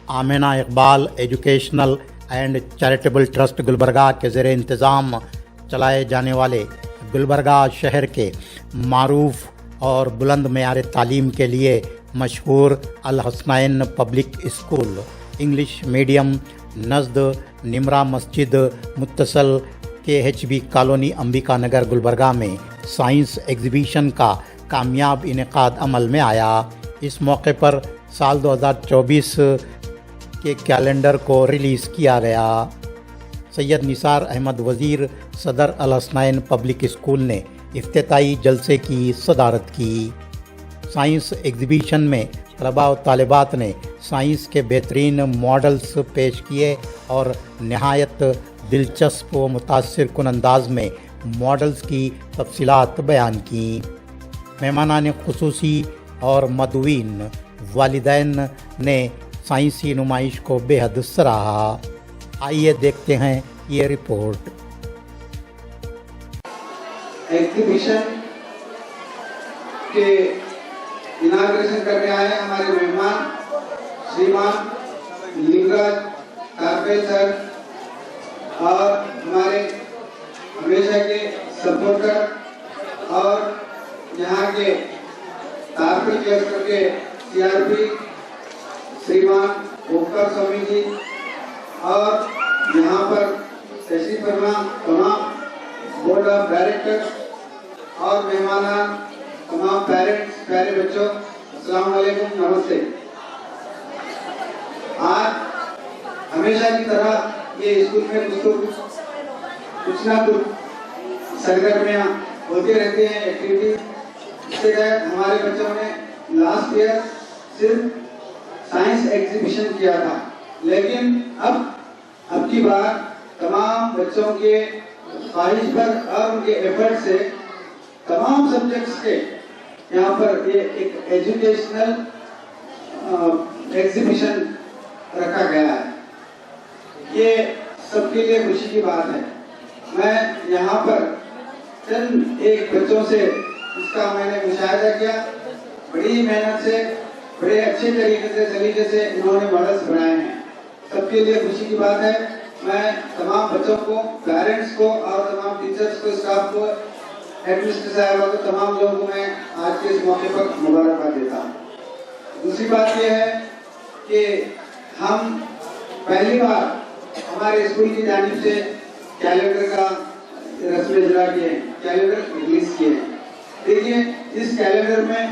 Amina Iqbal educational and charitable trust Gulbarga के ज़ेर इंतज़ाम चलाए जाने वाले गुलबर्गा शहर के मारूफ और बुलंद मेयार तालीम के लिए मशहूर Al Hasnain public school English medium नज़द निमरा मस्जिद मुत्तसल KHB कॉलोनी अंबिका नगर गुलबर्गा में साइंस एग्जीबिशन का कामयाब इनेकाद अमल में आया। इस मौके पर साल 2024 के कैलेंडर को रिलीज़ किया गया। सैयद निसार अहमद वज़ीर सदर अल हसनैन पब्लिक स्कूल ने इफ्तिताई जलसे की सदारत की। साइंस एग्जीबिशन में तलबा और तालिबात ने साइंस के बेहतरीन मॉडल्स पेश किए और नहायत दिलचस्प व मुतासिर कुन अंदाज में मॉडल्स की तफसीलात बयान की। मेहमानान खुसूसी और मदवीन वालिदैन ने साइंसी नुमाइश को बेहद सराहा। आइए देखते हैं ये रिपोर्ट। एग्जीबिशन के इनाग्रेशन करने आए हमारे मेहमान श्रीमान लिंगराज कारपेल सर और हमारे हमेशा के सपोर्टर और यहाँ के तारफी क्लस्टर के CRP श्रीमान ओकर स्वामी जी और यहाँ पर तशरीफ फरमा तमाम बोर्ड ऑफ डायरेक्टर्स और मेहमान तमाम पेरेंट्स प्यारे बच्चों अस्सलाम वालेकुम नमस्ते। आज हमेशा की तरह ये स्कूल में कुछ ना कुछ सरगर्मियाँ होती रहती हैं एक्टिविटी। इसके तहत हमारे बच्चों ने लास्ट ईयर सिर्फ साइंस एग्जीबिशन किया था, लेकिन अब की बार तमाम बच्चों के ख्वाहिश पर और उनके एफर्ट से तमाम सब्जेक्ट्स के यहाँ पर ये एक एजुकेशनल एग्जीबिशन रखा गया है। ये सबके लिए खुशी की बात है। मैं यहाँ पर चंद एक बच्चों से इसका मैंने मुशाहिदा किया। बड़ी मेहनत से बड़े अच्छे तरीके से इन्होंने मॉडल्स बनाए हैं। सबके लिए खुशी की बात है। मैं तमाम बच्चों को, पेरेंट्स को और तमाम टीचर्स को, स्टाफ को, एडमिनिस्ट्रेटर साहब को, तमाम लोगों को मैं आज के इस मौके पर मुबारकबाद देता हूँ। दूसरी बात यह है कि हम पहली बार हमारे स्कूल की जानिब से कैलेंडर का रस्म इजरा किए, कैलेंडर रिलीज किए। देखिए, इस कैलेंडर में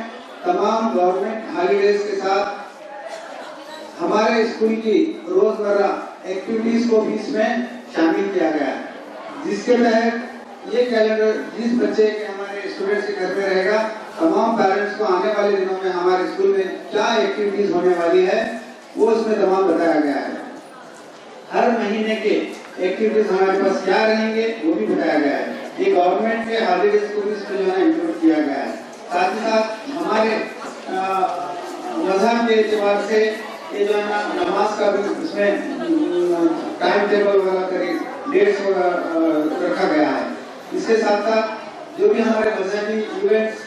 तमाम गवर्नमेंट हॉलीडेज के साथ हमारे स्कूल की रोजमर्रा एक्टिविटीज को भी इसमें शामिल किया गया है, जिसके तहत ये कैलेंडर जिस बच्चे के हमारे स्टूडेंट्स के घर में रहेगा, तमाम पेरेंट्स को आने वाले दिनों में हमारे स्कूल में क्या एक्टिविटीज होने वाली है वो उसमें तमाम बताया गया है। हर महीने के एक्टिविटीज हमारे पास क्या रहेंगे वो भी बताया गया है। ये गवर्नमेंट के हॉलीडेज को भी इसमें जो है इंक्लूड किया गया है। साथ ही साथ हमारे मजहब के एतबार से ये जो है ना नमाज का भी इसमें टाइम टेबल वगैरह करीब डेट्स रखा गया है। इसके साथ साथ जो भी हमारे मजहबी इवेंट्स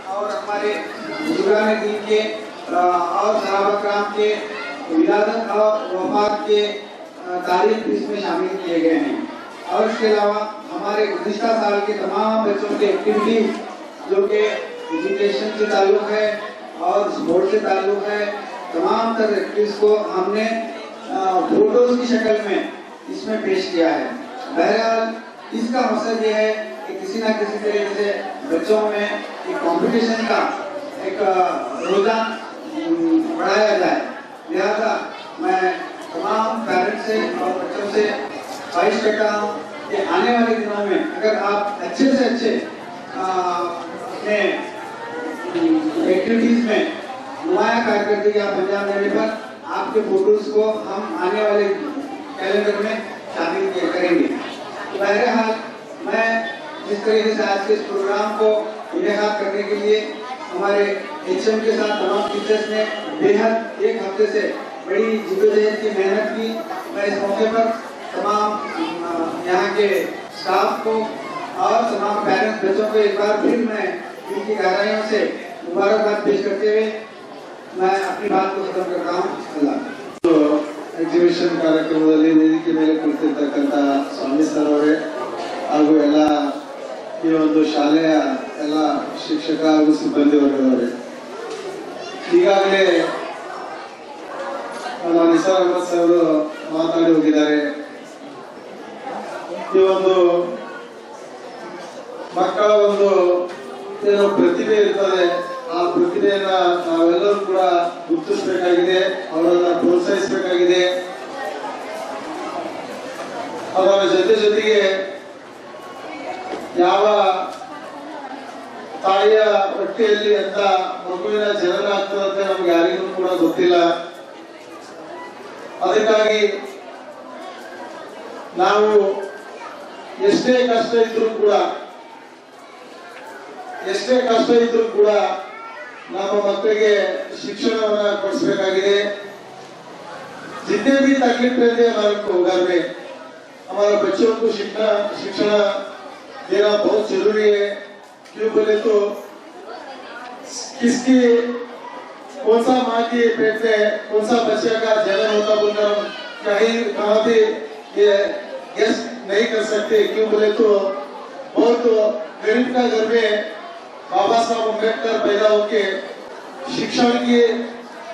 और हमारे बुजुर्गान दीन के और सहाबा कराम के विलादत और वफात के तारीख भी इसमें शामिल किए गए हैं। और इसके अलावा हमारे गुज़िश्ता साल के तमाम बच्चों की एक्टिविटी जो कि एजुकेशन से ताल्लुक़ है और स्पोर्ट्स से ताल्लुक़ है, तमाम तरह एक्टिविटीज को हमने फोटोज की शक्ल में इसमें पेश किया है। बहरहाल इसका मकसद ये है कि किसी ना किसी तरीके से बच्चों में एक कंपटीशन का एक रुझान बढ़ाया जाए। लिहाजा मैं तमाम पेरेंट्स से और बच्चों से ख्वाहिश करता हूँ कि आने वाले दिनों में अगर आप अच्छे से अच्छे अपने एक्टिविटीज में नुमाया कारकर्दगी आप अंजाम देने पर आपके फोटोज को हम आने वाले कैलेंडर में शामिल करेंगे। तो बहरहाल मैं जिस तरीके से आज के इस प्रोग्राम को इनेकाद करने के लिए हमारे HM के साथ तमाम टीचर्स ने बेहद एक हफ्ते से बड़ी जिद्दोजहद की मेहनत की, मैं इस मौके पर तमाम यहाँ के स्टाफ को और तमाम पेरेंट्स बच्चों को एक बार फिर मैं इनकी गहराइयों से मुबारकबाद पेश करते हुए मैं अपनी बात को खत्म करता हूँ। अल्लाह। ಎಕ್ಸಿಬಿಷನ್ ಕಾರ್ಯಕ್ರಮದಲ್ಲಿ ವೇದಿಕೆ ಮೇಲೆ ಕುಳಿತಿರ್ತಕ್ಕಂಥ ಸ್ವಾಮಿ ಸರ್ ಅವರೇ ಹಾಗೂ ಎಲ್ಲ ಈ ಒಂದು ಶಾಲೆಯ ಎಲ್ಲ ಶಿಕ್ಷಕ ಹಾಗೂ ಸಿಬ್ಬಂದಿ ವರ್ಗದವರೇ, ಈಗಾಗಲೇ ನಮ್ಮ ನಿಸಾರ್ ಅಹಮದ್ ಸರ್ ಮಾತನಾಡಿ ಹೋಗಿದ್ದಾರೆ. ಈ ಒಂದು ಮಕ್ಕಳ ಒಂದು ಏನೋ ಪ್ರತಿಭೆ ಇರ್ತದೆ, ಆ ಪ್ರತಿಭೆಯನ್ನ ನಾವೆಲ್ಲರೂ ಕೂಡ ಗುರುತಿಸಬೇಕಾಗಿದೆ, ಅವರನ್ನ ಪ್ರೋತ್ಸಾಹಿಸಬೇಕಾಗಿದೆ. ಅವರ ಜೊತೆಗೆ ಯಾವ ತಾಯಿಯ ಹೊಟ್ಟೆಯಲ್ಲಿ ಅಂತ ಮಗುವಿನ ಜನನ ಆಗ್ತದಂತೆ ನಮ್ಗೆ ಯಾರಿಗೂ ಕೂಡ ಗೊತ್ತಿಲ್ಲ. ಅದಕ್ಕಾಗಿ ನಾವು ಎಷ್ಟೇ ಕಷ್ಟ ಇದ್ರೂ ಕೂಡ ನಮ್ಮ ಮಕ್ಕಳಿಗೆ ಶಿಕ್ಷಣವನ್ನ ಕೊಡಿಸಬೇಕಾಗಿದೆ. जितने भी तकलीफ रहते हैं हमारे घर में, हमारे बच्चों को शिक्षण देना बहुत जरूरी है. क्यों बोले तो किसकी कौन सा माँ के पेट में कौन सा बच्चे का जन्म होता बोलकर कहाँ भी ये गेस नहीं कर सकते. क्यों बोले तो बहुत गरीब का घर में बाबा साहब अम्बेडकर पैदा होके शिक्षण की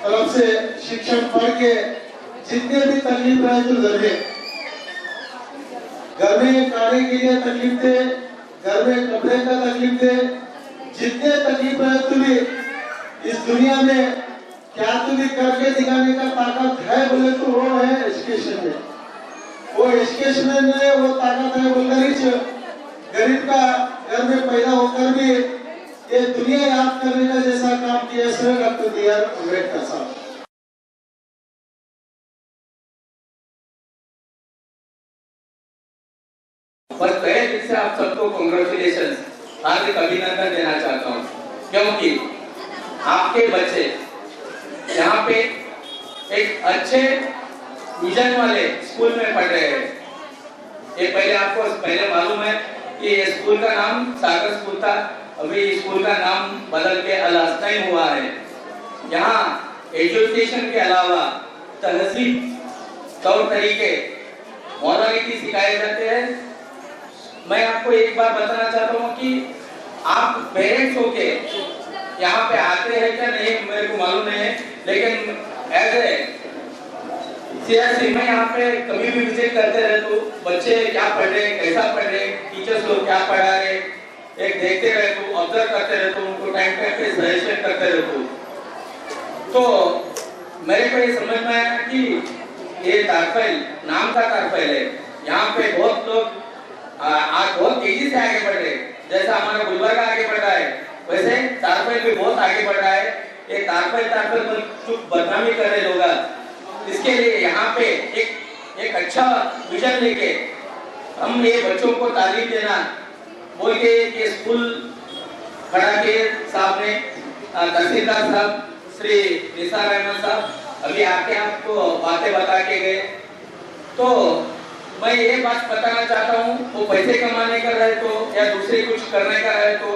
तरफ से शिक्षण पढ़ के जितने भी तकलीफ है तो घर में खाने के लिए तकलीफ थे, घर में कपड़े का तकलीफ थे, जितने तकलीफ है तुम्हें इस दुनिया में क्या तुम्हें करके दिखाने का ताकत है बोले तो वो है एजुकेशन में. वो एजुकेशन में वो ताकत है बोलकर ही गरीब का घर में पैदा होकर भी ये दुनिया याद करने का जैसा काम किया है डॉक्टर बी.आर. अम्बेडकर साहब. बस पहले दिन से आप सबको कांग्रेचुलेशन, हार्दिक अभिनंदन देना चाहता हूँ, क्योंकि आपके बच्चे यहाँ पे एक अच्छे विजन वाले स्कूल में पढ़ रहे हैं. ये आपको पहले मालूम है कि ये स्कूल का नाम सागर स्कूल था, अभी स्कूल का नाम बदल के अल-हसनैन हुआ है. यहाँ एजुकेशन के अलावा तहजीब, तौर तरीके, मॉरलिटी सिखाए जाते हैं. मैं आपको एक बार बताना चाहता हूँ कि आप पेरेंट्स होके यहाँ पे आते हैं क्या नहीं मेरे को मालूम नहीं है, लेकिन एज ए सीआरसी मैं यहाँ पे कभी भी विजिट करते रहता हूँ. बच्चे क्या पढ़ रहे, कैसा पढ़ रहे, टीचर्स लोग क्या पढ़ा रहे, एक देखते रहता हूँ, ऑब्जर्व करते रहता हूँ, उनको टाइम पे सजेशन करते रहता हूँ. तो मेरे को ये समझ में आया कि ये तारफैल नाम का तारफैल है. यहाँ पे बहुत लोग आज बहुत तेजी से आगे बढ़ रहे. जैसा हमारा गुलबर्गा आगे बढ़ रहा है, वैसे तारफैल भी बहुत आगे बढ़ रहा है. ये तारफैल पर चुप बदनामी कर रहे लोग. इसके लिए यहाँ पे एक अच्छा विजन लेके हम ये बच्चों को तालीम देना बोल के ये स्कूल खड़ा के साहब ने तहसीलदार साहब श्री निसार अहमद साहब अभी आके आपको बातें बता के गए. तो मैं ये बात बताना चाहता हूँ, वो पैसे कमाने का रहे तो या दूसरे कुछ करने का रहे तो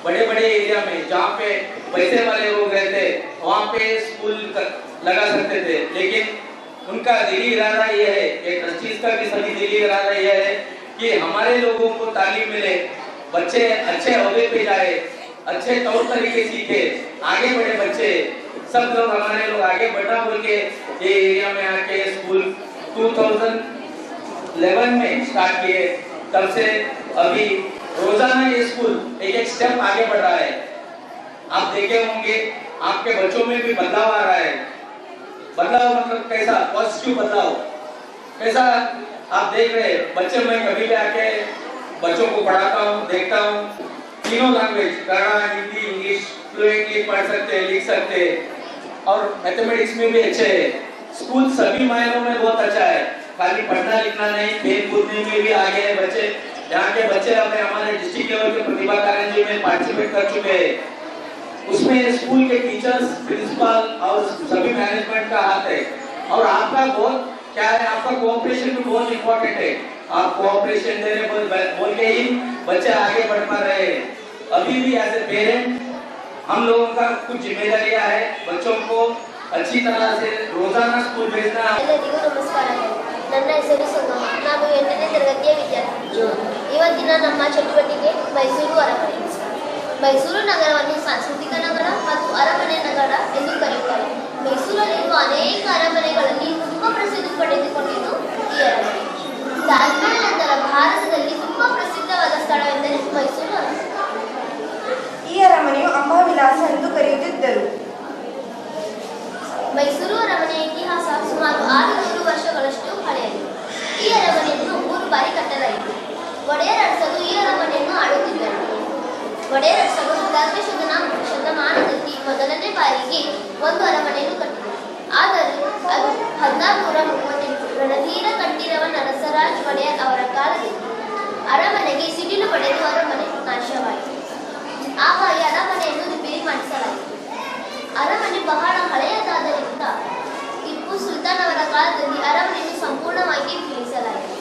बड़े एरिया में जहाँ पे पैसे वाले लोग रहते वहाँ पे स्कूल लगा सकते थे. लेकिन उनका दिली इरादा ये है, एक ट्रस्टीज का भी सभी दिली इरादा ये है कि हमारे लोगों को तालीम मिले, बच्चे अच्छे ओहदे पे जाए, अच्छे तौर तरीके सीखे, आगे बढ़े बच्चे सब लोग हमारे लोग आगे बढ़ना बोल के ये एरिया में आके स्कूल 2011 में स्टार्ट किए. तब से अभी रोजाना ये स्कूल एक स्टेप आगे बढ़ रहा है. आप देखे होंगे आपके बच्चों में भी बदलाव आ रहा है. बदलाव मतलब कैसा, पॉजिटिव बदलाव कैसा आप देख रहे हैं. बच्चे मैं कभी भी आके बच्चों को पढ़ाता हूँ, देखता हूँ, तीनों language Kannada, Hindi, English fluently पढ़ सकते हैं, लिख सकते हैं और मैथमेटिक्स में भी अच्छे है. स्कूल सभी मायनों में बहुत अच्छा है, खाली पढ़ना लिखना नहीं, खेल कूदने में भी आगे है बच्चे. यहाँ के बच्चे अपने हमारे डिस्ट्रिक्ट लेवल के प्रतिभा कारंजी में पार्टिसिपेट कर चुके हैं. उसमें स्कूल के टीचर्स, प्रिंसिपल और सभी मैनेजमेंट का हाथ है. और आपका बहुत क्या है, आपका कोऑपरेशन भी बहुत इम्पोर्टेंट है. आप कोऑपरेशन दे रहे बोल के ही बच्चे आगे बढ़ पा रहे हैं. अभी भी एज ए पेरेंट हम लोगों का कुछ जिम्मेदारियां है, बच्चों को अच्छी तरह से रोजाना स्कूल भेजना। ಎಲ್ಲರಿಗೂ ನಮಸ್ಕಾರಗಳು. ನನ್ನ ಹೆಸರು ಸಂಗಮ. ನಾನು 8ನೇ ತರಗತಿಯ ವಿದ್ಯಾರ್ಥಿ. ಇವತ್ತಿನ ನಮ್ಮ ಚಟುವಟಿಕೆ ಮೈಸೂರು ಅರಮನೆ. ಮೈಸೂರು ನಗರವನ್ನು ಸಾಂಸ್ಕೃತಿಕ ನಗರ ಮತ್ತು ಅರಮನೆ ನಗರ ಎಂದು ಕರೆಯುತ್ತಾರೆ. ಮೈಸೂರಲ್ಲಿರುವ ಅನೇಕ ಅರಮನೆಗಳಲ್ಲಿ ತುಂಬಾ ಪ್ರಸಿದ್ಧಿ ಪಡೆದುಕೊಂಡಿದ್ದು ಈ ಅರಮನೆ. ತಾಜ್ಮಹಲ್ ನಂತರ ಭಾರತದಲ್ಲಿ ತುಂಬಾ ಪ್ರಸಿದ್ಧವಾದ ಸ್ಥಳವೆಂದರೆ ಮೈಸೂರು ಅರಮನೆ. ಈ ಅರಮನೆಯು ಅಂಬಾವಿಲಾಸ ಎಂದು ಕರೆಯುತ್ತಿದ್ದರು. ಮೈಸೂರು ಅರಮನೆಯ ಇತಿಹಾಸ ಸುಮಾರು 600 ವರ್ಷಗಳಷ್ಟು ಹಳೆಯದು. ಈ ಅರಮನೆಯನ್ನು 3 ಬಾರಿ ಕಟ್ಟಲಾಯಿತು. ಒಡೆಯರ್ ಅರಸರು ಈ ಅರಮನೆಯನ್ನು ಆಳುತ್ತಿದ್ದರು. ಒಡೆಯರ್ ಅರಸರು 14ನೇ ಶತಮಾನದಲ್ಲಿ ಮೊದಲನೇ ಬಾರಿಗೆ ಒಂದು ಅರಮನೆಯನ್ನು ಕಟ್ಟಿದರು. ಆದರೆ ಅದು 1638 ರಣಧೀರ ಕಂಠೀರವ ನರಸರಾಜ್ ಒಡೆಯರ್ ಅವರ ಕಾಲದಲ್ಲಿ ಅರಮನೆಗೆ ಸಿಡಿಲು ಪಡೆದು ಅರಮನೆ ನಾಶವಾಯಿತು. ಆಗ ಈ ಅರಮನೆಯನ್ನು ರಿಪೇರಿ ಮಾಡಿಸಲಾಯಿತು. ಅರಮನೆ ಬಹಳ ಹಳೆಯದಾದ್ದರಿಂದ ಟಿಪ್ಪು ಸುಲ್ತಾನ್ ಅವರ ಕಾಲದಲ್ಲಿ ಅರಮನೆಯನ್ನು ಸಂಪೂರ್ಣವಾಗಿ ಬೀಳಿಸಲಾಯಿತು.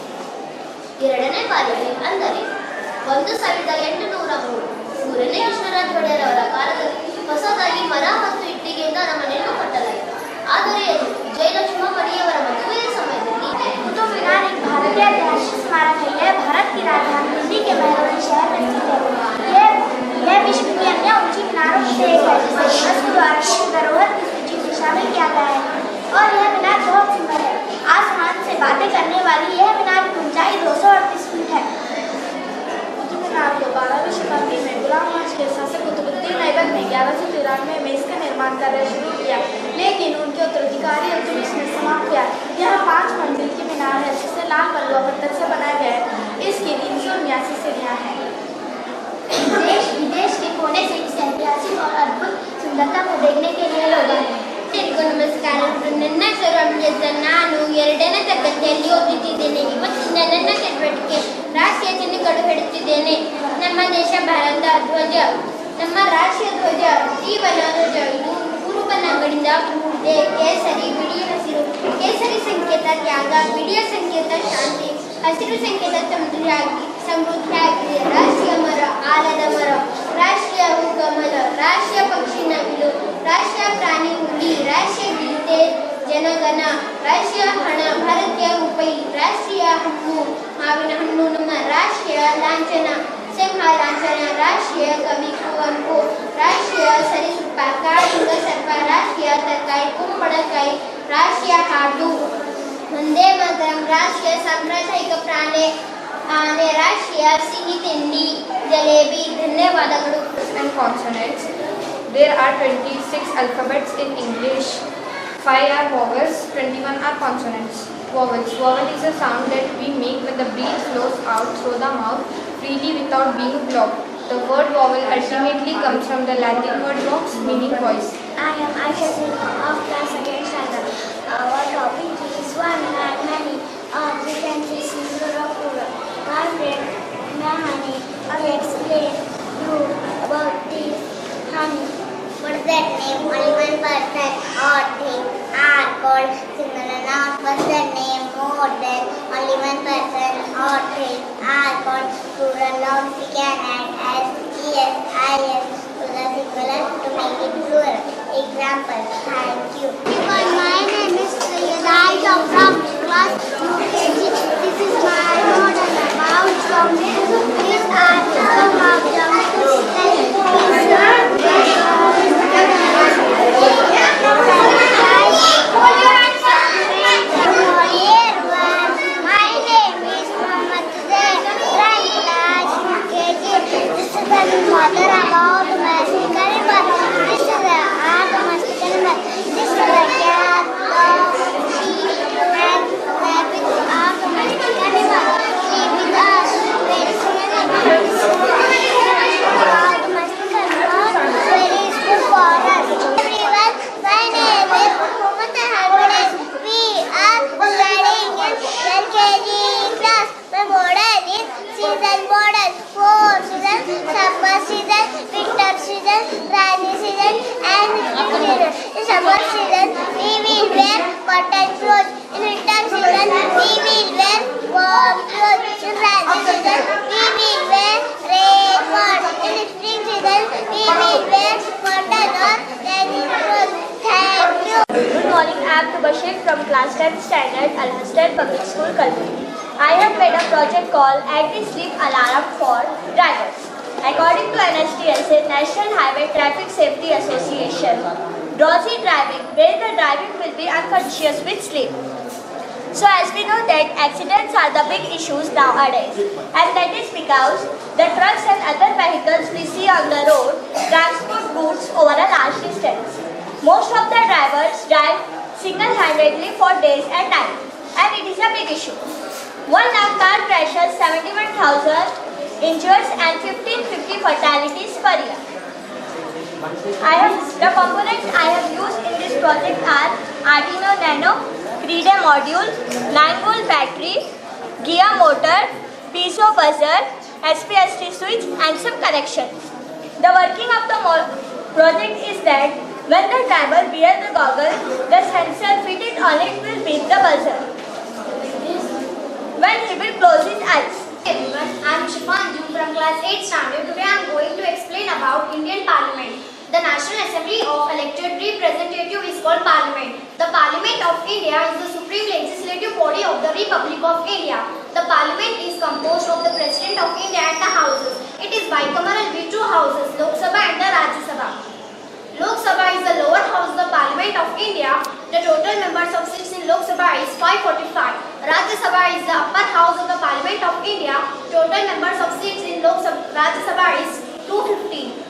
2ನೇ ಬಾರಿಗೆ ಅಂದರೆ 1803 ಮೂರನೇ ಕೃಷ್ಣರಾಜ ಒಡೆಯರ್ ಅವರ ಕಾಲದಲ್ಲಿ ಹೊಸದಾಗಿ ಮರ ಮತ್ತು ಇಟ್ಟಿಗೆಯಿಂದ ಅರಮನೆಯನ್ನು ಕಟ್ಟಲಾಯಿತು. ಆದರೆ ಅದು ಜಯಲಕ್ಷ್ಮಮ್ಮಣಿಯವರ ಮದುವೆಯ ಸಮಯದಲ್ಲಿ कुतुब मीनार एक भारतीय ऐतिहासिक स्मारक है। यह भारत की राजधानी दिल्ली के महरौली शहर में स्थित है। यह विश्व की अन्य ऊंची मीनारों में से एक है, जिसे यूनेस्को द्वारा विश्व धरोहर की सूची में शामिल किया गया है। और यह मीनार बहुत सुंदर है। आसमान से बातें करने वाली यह मीनार की ऊंचाई 238 फीट है। कुतुब मीनार को 12वीं शताब्दी में गुलाम वंश के शासक कुतुबुद्दीन ऐबक ने 1193 में इसका निर्माण कार्य शुरू किया, लेकिन उनके उत्तराधिकारी इल्तुतमिश ने समाप्त किया। यह 5 मंजिल की मीनार है, जिसे लाल बल्लुआ पत्थर से बनाया गया है। इसकी 379 सीढ़ियां हैं। देश विदेश के कोने से इस ऐतिहासिक और अद्भुत सुंदरता को देखने के लिए लोग आते हैं। ಎಲ್ಲರಿಗೂ ನಮಸ್ಕಾರ. ನನ್ನ ಹೆಸರು ಅಮ್ಜದ್. ನಾನು 2ನೇ ತರಗತಿಯಲ್ಲಿ ಓದುತ್ತಿದ್ದೇನೆ. ಇವತ್ತಿನ ನನ್ನ ಚಟುವಟಿಕೆ ರಾಷ್ಟ್ರೀಯ ಚಿಹ್ನೆಗಳು ಹೇಳುತ್ತಿದ್ದೇನೆ. ನಮ್ಮ ದೇಶ ಭಾರತ ಧ್ವಜ. ನಮ್ಮ ರಾಷ್ಟ್ರೀಯ ಧ್ವಜ ಜೀವನ ಧ್ವಜ. ಇದು 3 ಬಣ್ಣಗಳಿಂದ ಕೂಡಿದೆ. ಕೇಸರಿ, ಬಿಳಿ, ಹಸಿರು. ಕೇಸರಿ ಸಂಕೇತ ತ್ಯಾಗ, ಬಿಳಿಯ ಸಂಕೇತ ಶಾಂತಿ, ಹಸಿರು ಸಂಕೇತ ಸಮೃದ್ಧಿಯಾಗಿದೆ. ರಾಷ್ಟ್ರೀಯ ಮರ ಆಲದ ಮರ, ರಾಷ್ಟ್ರೀಯ ಹೂ ಕಮಲ, ರಾಷ್ಟ್ರೀಯ ಪಕ್ಷಿ ನವಿಲು, ರಾಷ್ಟ್ರೀಯ ಪ್ರಾಣಿ ಹುಲಿ, ರಾಷ್ಟ್ರೀಯ ಗೀತೆ ಜನಗಣ, ರಾಷ್ಟ್ರೀಯ ಹಣ ಭಾರತೀಯ ರೂಪಾಯಿ, ರಾಷ್ಟ್ರೀಯ ಹಣ್ಣು ಮಾವಿನ ಹಣ್ಣು, ನಮ್ಮ ರಾಷ್ಟ್ರೀಯ ಲಾಂಛನ ಸಿಂಹ ಲಾಂಛನ, ರಾಷ್ಟ್ರೀಯ ಕವಿ ಕುವೆಂಪು, ರಾಷ್ಟ್ರೀಯ ಸರೀಸೃಪ ಕಾಳಿಂಗ ಸರ್ಪ, ರಾಷ್ಟ್ರೀಯ ತರಕಾರಿ ಕುಂಬಳಕಾಯಿ, ರಾಷ್ಟ್ರೀಯ ಹಾಡು ವಂದೇ ಮಾತರಂ, ರಾಷ್ಟ್ರೀಯ ಸಾಂಪ್ರದಾಯಿಕ ಪ್ರಾಣಿ ಆನೆ, ರಾಷ್ಟ್ರೀಯ ಸಿಹಿ ತಿಂಡಿ ಜಲೇಬಿ. ಧನ್ಯವಾದಗಳು. And consonants. There are 26 alphabets in English. 5 are vowels, 21 are consonants. Vowels. Vowel is a sound that we make when the breath flows out through the mouth freely without being blocked. The word vowel ultimately comes from the Latin word vox, meaning voice. I am Aisha Singh of class 2nd standard. Our topic is one and many. We can see singular or plural. My friend, my honey, I will explain you about this honey. What is that name? Only one person or thing are called singular noun. What's the name? More than only one person or thing are called plural nouns. We can add as es, is to the singular to make it plural. Example. Thank you. My name is Sayeda. I am from class UKG. This is my model about chocolate. These are some of the Mother about Mexican river. This is the art of Mexican river. This is the cat. Sajid from class 10th standard Al Hostel Public School, Kalburgi. I have made a project called Anti-Sleep Alarm for Drivers. According to NHTSA, National Highway Traffic Safety Association, drowsy driving, where the driving will be unconscious with sleep. So as we know that accidents are the big issues nowadays, and that is because the trucks and other vehicles we see on the road transport goods over a large distance. Most of the drivers drive single-handedly for days and nights, and it is a big issue. One lakh car crashes, 71,000 injuries and 1550 fatalities per year. The components I have used in this project are Arduino Nano, relay module, 9-volt battery, gear motor, piezo buzzer, SPST switch and some connections. The working of the project is that when the driver wears the goggles, the sensor fitted on it will beep the buzzer when he will close his eyes. Hey everyone, I am Shifanju from class 8 standard. Today I am going to explain about Indian Parliament. The National Assembly of elected representative is called Parliament. The Parliament of India is the supreme legislative body of the Republic of India. The Parliament is composed of the President of India and the Houses. It is bicameral with two houses, Lok Sabha and the Rajya Sabha. Lok Sabha is the lower house of the Parliament of India. The total members of seats in Lok Sabha is 545. Rajya Sabha is the upper house of the Parliament of India. Total members of seats in Rajya Sabha is 215.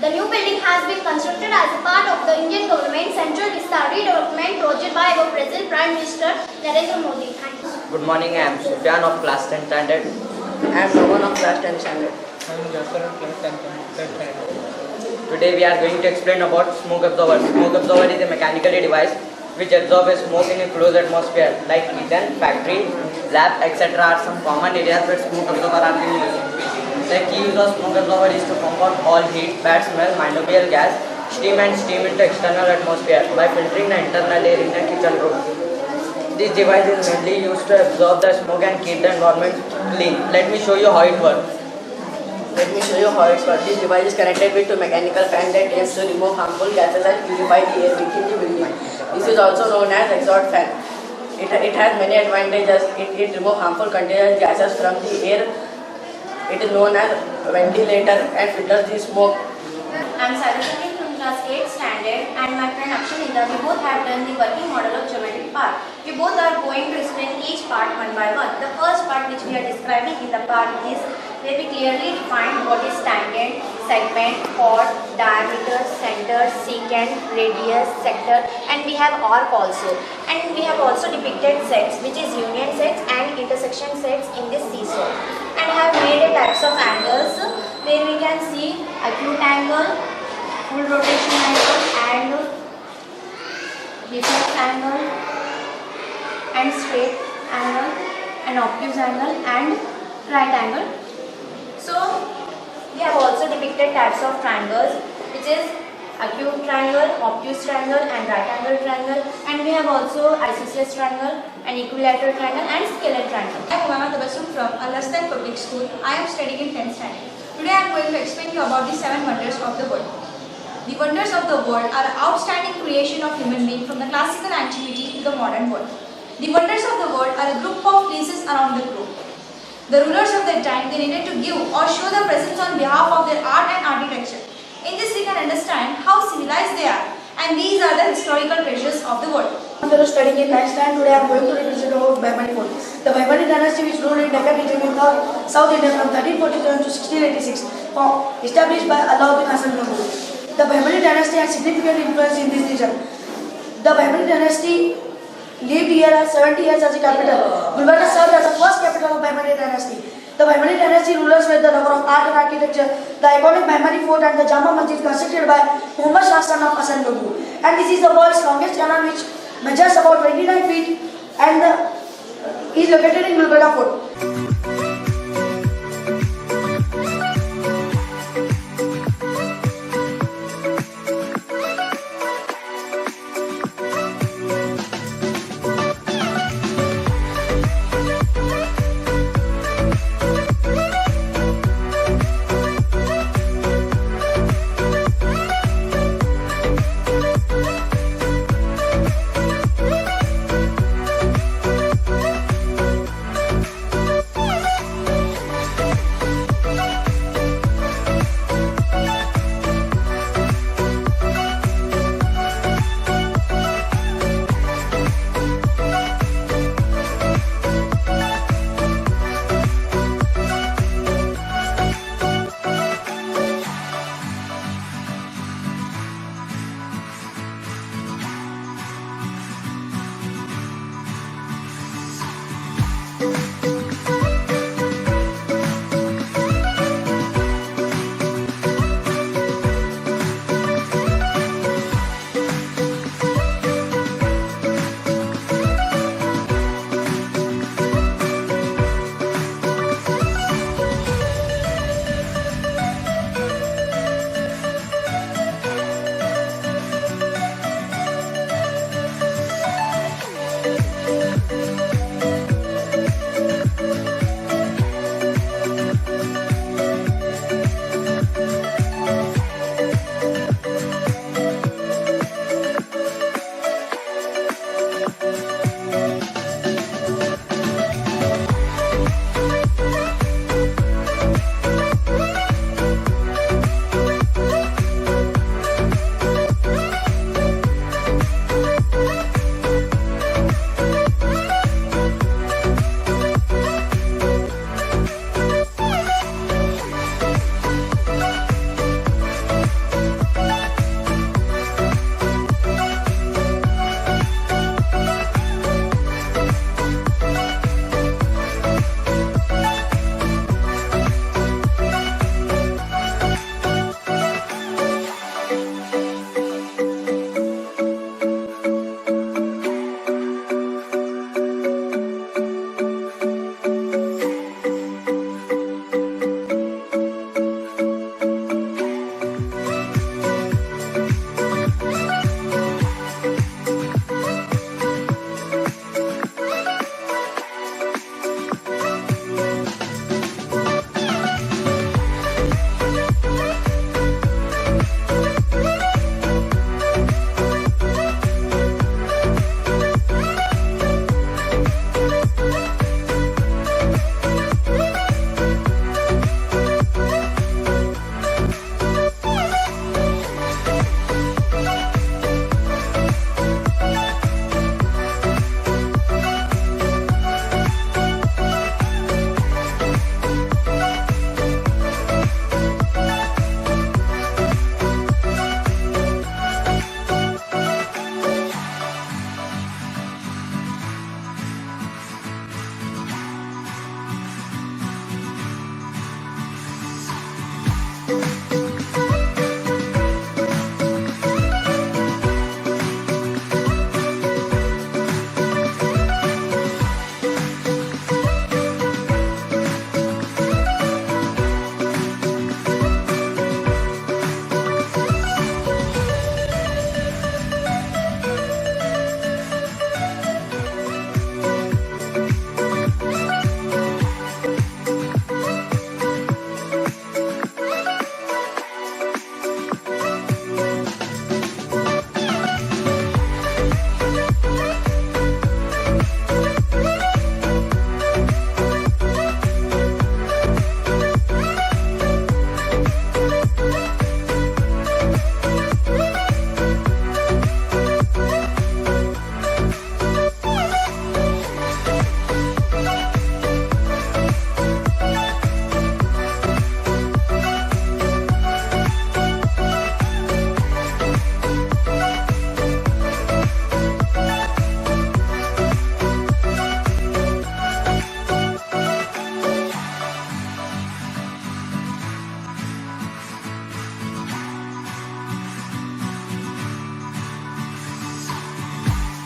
The new building has been constructed as a part of the Indian government Central Vista Redevelopment Project by our President Prime Minister Narendra Modi. Thank you. Good morning, I am Sufyan of class 10 standard. I am Roman of class 10 standard. I am Jafar of class 10 standard. Today we are going to explain about smoke absorber. Smoke absorber is a mechanical device which absorbs smoke in a closed atmosphere like kitchen, factory, lab, etc. are some common areas where smoke absorber are being used. The key use of smoke absorber is to pump out all heat, bad smell, microbial gas, steam and steam into external atmosphere by filtering the internal air in a kitchen room. This device is mainly used to absorb the smoke and keep the environment clean. Let me show you how it works. This device is connected with a mechanical fan that aims to remove harmful gases and purify the air within the building. This is also known as exhaust fan. It has many advantages. It removes harmful contagious gases from the air. It is known as ventilator and filters the smoke. I am Saraswati from class 8 standard and my friend Akshanida. We both have done the working model of geometric part. We both are going to explain each part one by one. The first part which we are describing in the part is where we clearly define what is tangent, segment, chord, diameter, center, secant, radius, sector, and we have arc also. And we have also depicted sets which is union sets and intersection sets in this seesaw. And I have made a types of angles where we can see acute angle, full rotation angle and reflex angle and straight angle and obtuse angle and right angle. So we have also depicted types of triangles which is acute triangle, obtuse triangle and right angle triangle, and we have also isosceles triangle and equilateral triangle and scalar triangle. I am Umama Tabassum from Al Hostel Public School. I am studying in 10th standard. Today I am going to explain to you about the 7 wonders of the world. The wonders of the world are an outstanding creation of human being from the classical antiquity to the modern world. The wonders of the world are a group of places around the globe. The rulers of that time, they needed to give or show their presence on behalf of their art and architecture. In this we can understand how civilized they are, and these are the historical treasures of the world. Fellow studying in 9th standard, today I am going to represent about Baimani fort. The Baimani dynasty which ruled in Deccan region in South India from 1347 to 1686, established by Alauddin Hasan Nagul. The Baimani dynasty had significant influence in this region. The Baimani dynasty lived here as 70 years as a capital. Gulbarga served as the first capital of Baimani dynasty. The Baimani dynasty rulers were the lover of art and architecture. The iconic Baimani fort and the Jama Masjid constructed by Muhammad Shah son of Hasan Nagul. And this is the world's longest tunnel which measures about 29 feet and is located in Gulbarga Fort.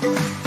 Thank you.